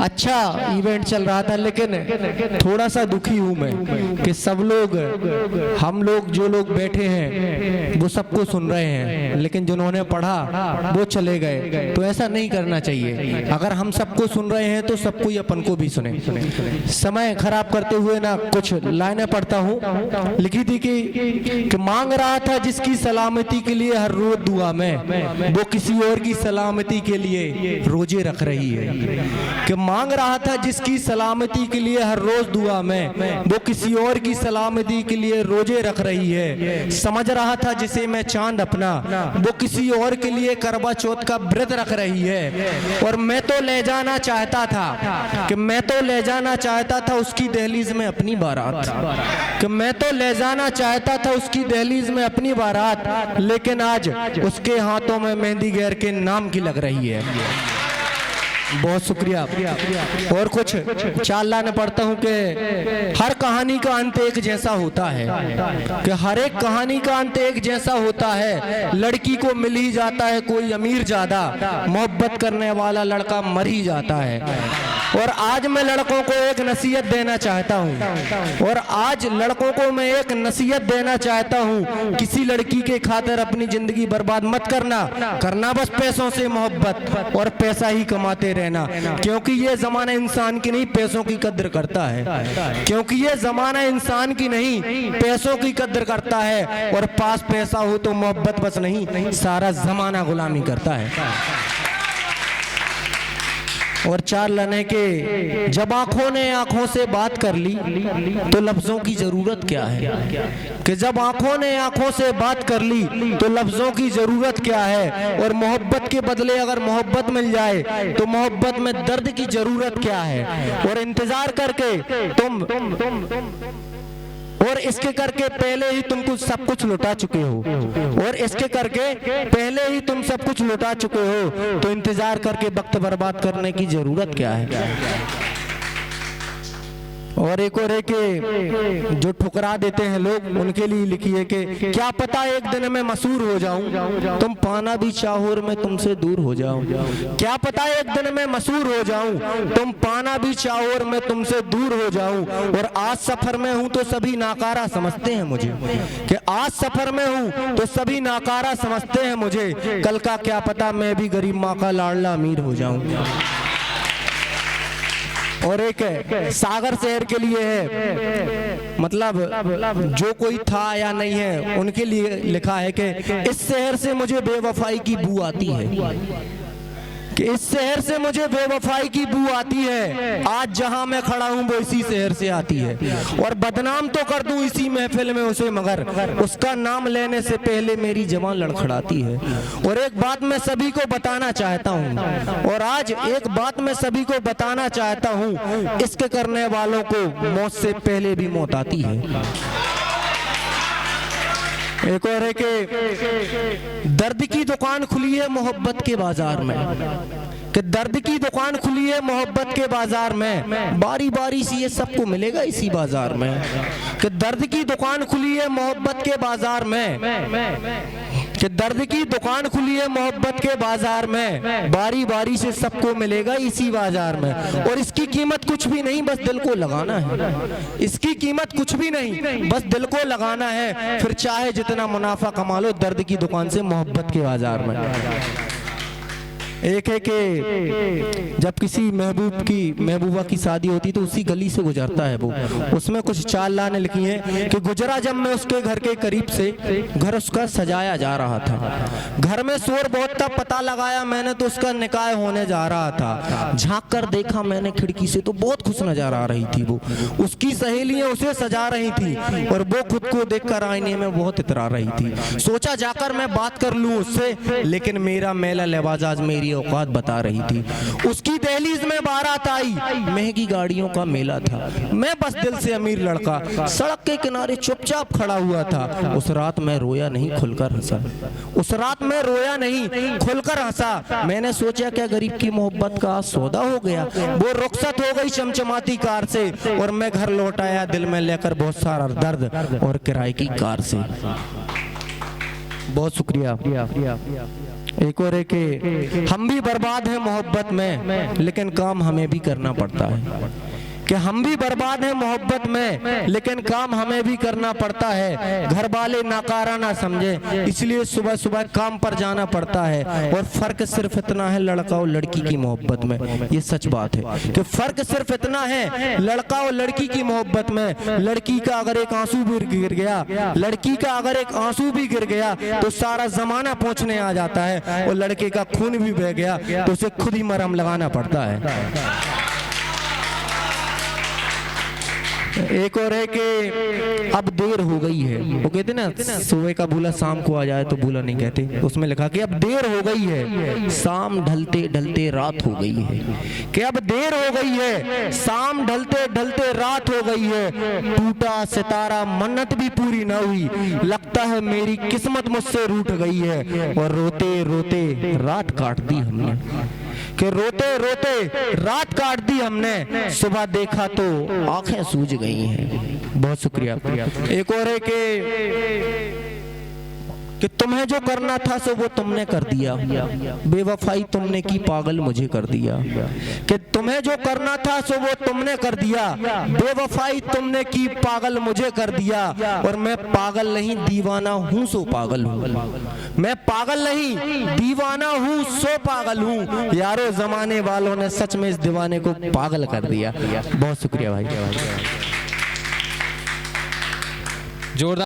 अच्छा इवेंट चल रहा था, लेकिन थोड़ा सा दुखी हूं मैं कि सब लोग, हम लोग जो लोग बैठे हैं वो सबको सुन रहे हैं, लेकिन जिन्होंने पढ़ा वो चले गए। तो ऐसा नहीं करना चाहिए। अगर हम सबको सुन रहे हैं तो सबको ही अपन को भी सुने। समय खराब करते हुए ना कुछ लाइनें पढ़ता हूँ। लिखी थी कि मांग रहा था जिसकी सलामती के लिए हर रोज दुआ में, वो किसी और की सलामती के लिए रोजे रख रही है। कि मांग रहा था जिसकी सलामती के लिए हर रोज दुआ में, वो किसी और की सलामती के लिए रोजे रख रही है। समझ रहा था जिसे मैं चांद अपना, वो किसी और के लिए करवा चौथ का व्रत रख रही है। और मैं तो ले जाना चाहता था, कि मैं तो ले जाना चाहता था उसकी दहलीज में अपनी बारात, कि मैं तो ले जाना चाहता था उसकी दहलीज में अपनी बारात, लेकिन आज उसके हाथों में मेहंदी गैर के नाम की लग रही है। बहुत शुक्रिया। और कुछ चार लाने पढ़ता हूँ कि हर कहानी का अंत एक जैसा होता है, कि हर एक कहानी का अंत एक जैसा होता है। लड़की को मिल ही जाता है कोई अमीर ज्यादा, मोहब्बत करने वाला लड़का मर ही जाता है। और आज मैं लड़कों को एक नसीहत देना चाहता हूँ, और आज लड़कों को मैं एक नसीहत देना चाहता हूँ, किसी लड़की के खातिर अपनी जिंदगी बर्बाद मत करना। करना बस पैसों से मोहब्बत और पैसा ही कमाते रहना, क्योंकि ये जमाना इंसान की नहीं पैसों की कद्र करता है। क्योंकि ये जमाना इंसान की नहीं पैसों की कद्र करता है। और पास पैसा हो तो मोहब्बत बस नहीं, सारा जमाना गुलामी करता है। और चार लाने के जब आंखों ने आंखों से बात कर ली तो लफ्जों की जरूरत क्या है, कि जब आंखों ने आंखों से बात कर ली तो लफ्जों की जरूरत क्या है। और मोहब्बत के बदले अगर मोहब्बत मिल जाए तो मोहब्बत में दर्द की जरूरत क्या है। और इंतजार करके तुम और इसके करके पहले ही तुम कुछ सब कुछ लुटा चुके हो, और इसके करके पहले ही तुम सब कुछ लुटा चुके हो, तो इंतजार करके वक्त बर्बाद करने की जरूरत क्या है। और एक और एक जो ठुकरा देते हैं लोग, उनके लिए लिखी है कि क्या पता एक दिन मैं मशहूर हो जाऊं, तुम पाना भी चाहो और मैं तुमसे दूर हो जाऊं। क्या पता एक दिन मैं मशहूर हो जाऊं, तुम पाना भी चाहो और मैं तुमसे दूर हो जाऊं। और आज सफर में हूं तो सभी नाकारा समझते हैं मुझे, कि आज सफर में हूं तो सभी नाकारा समझते हैं मुझे। कल का क्या पता मैं भी गरीब माँ का लाडला अमीर हो जाऊं। और एक सागर शहर के लिए है, मतलब जो कोई था या नहीं है उनके लिए लिखा है कि इस शहर से मुझे बेवफाई की बू आती है, कि इस शहर से मुझे बेवफाई की बू आती है। आज जहां मैं खड़ा हूं वो इसी शहर से आती है। और बदनाम तो कर दूं इसी महफिल में उसे, मगर उसका नाम लेने से पहले मेरी जुबान लड़खड़ाती है। और एक बात मैं सभी को बताना चाहता हूं, और आज एक बात मैं सभी को बताना चाहता हूं, इसके करने वालों को मौत से पहले भी मौत आती है। एक और है कि दर्द की दुकान खुली है मोहब्बत के बाजार में, कि दर्द की दुकान खुली है मोहब्बत के बाजार में, बारी बारी से ये सबको मिलेगा इसी बाजार में। कि दर्द की दुकान खुली है मोहब्बत के बाजार में, कि दर्द की दुकान खुली है मोहब्बत के बाजार में, बारी बारी से सबको मिलेगा इसी बाजार में। और इसकी कीमत कुछ भी नहीं, बस दिल को लगाना है। इसकी कीमत कुछ भी नहीं, बस दिल को लगाना है। फिर चाहे जितना मुनाफा कमा लो दर्द की दुकान से मोहब्बत के बाजार में। एक है कि जब किसी महबूबा की शादी होती तो उसी गली से गुजरता है वो, उसमें कुछ चार लाने लिखी हैं कि गुजरा जब मैं उसके घर के करीब से, घर उसका सजाया जा रहा था, घर में शोर बहुत था, पता लगाया मैंने तो उसका निकाह होने जा रहा था। झांक कर देखा मैंने खिड़की से तो बहुत खुश नजर आ रही थी वो, उसकी सहेलियां उसे सजा रही थी और वो खुद को देखकर आईने में बहुत इतरा रही थी। सोचा जाकर मैं बात कर लूं उससे, लेकिन मेरा मेला लिबाज मेरी औकात बता रही थी। उसकी दहलीज में बारात आई, महंगी गाड़ियों का मेला था, मैं बस दिल से अमीर लड़का सड़क के किनारे चुपचाप खड़ा हुआ था। उस रात मैं रोया नहीं खुलकर हंसा, उस रात मैं रोया नहीं खुलकर हंसा। मैंने सोचा क्या गरीब की मोहब्बत का सौदा हो गया। वो रुखसत हो गई चमचमाती कार से और मैं घर लौट आया दिल में लेकर बहुत सारा दर्द और किराए की कार से। बहुत शुक्रिया। एक और है कि हम भी बर्बाद हैं मोहब्बत में, लेकिन काम हमें भी करना पड़ता है। कि हम भी बर्बाद हैं मोहब्बत में, लेकिन काम हमें भी करना पड़ता है। घर वाले नाकारा ना समझे, इसलिए सुबह सुबह काम पर जाना पड़ता है। और फर्क सिर्फ इतना है लड़का और लड़की की मोहब्बत में, ये सच बात है कि फर्क सिर्फ इतना है लड़का और लड़की की मोहब्बत में। लड़की का अगर एक आंसू भी गिर गया, लड़की का अगर एक आंसू भी गिर गया तो सारा जमाना पहुंचने आ जाता है। और लड़के का खून भी बह गया तो उसे खुद ही मरहम लगाना पड़ता है। एक और है कि अब देर हो गई है। वो कहते ना सुबह का भूला शाम को आ जाए तो भूला नहीं कहते, उसमें लिखा कि अब देर हो गई है, शाम ढलते ढलते रात हो गई है। कि अब देर हो गई है, शाम ढलते ढलते रात हो गई है। टूटा सितारा मन्नत भी पूरी ना हुई, लगता है मेरी किस्मत मुझसे रूठ गई है। और रोते रोते रात काट दी हमने, कि रोते रोते रात काट दी हमने। सुबह देखा तो आंखें सूज गई हैं। बहुत शुक्रिया। एक और है कि तुम्हें जो करना था सो वो तुमने कर दिया, बेवफाई तुमने की पागल मुझे कर दिया। कि तुम्हें जो करना था सो वो तुमने कर दिया, बेवफाई तुमने की पागल मुझे कर दिया। और मैं पागल नहीं दीवाना हूँ सो पागल हूँ, मैं पागल नहीं दीवाना हूँ सो पागल हूँ। यारो जमाने वालों ने सच में इस दीवाने को पागल कर दिया। बहुत शुक्रिया भाई। जोरदार।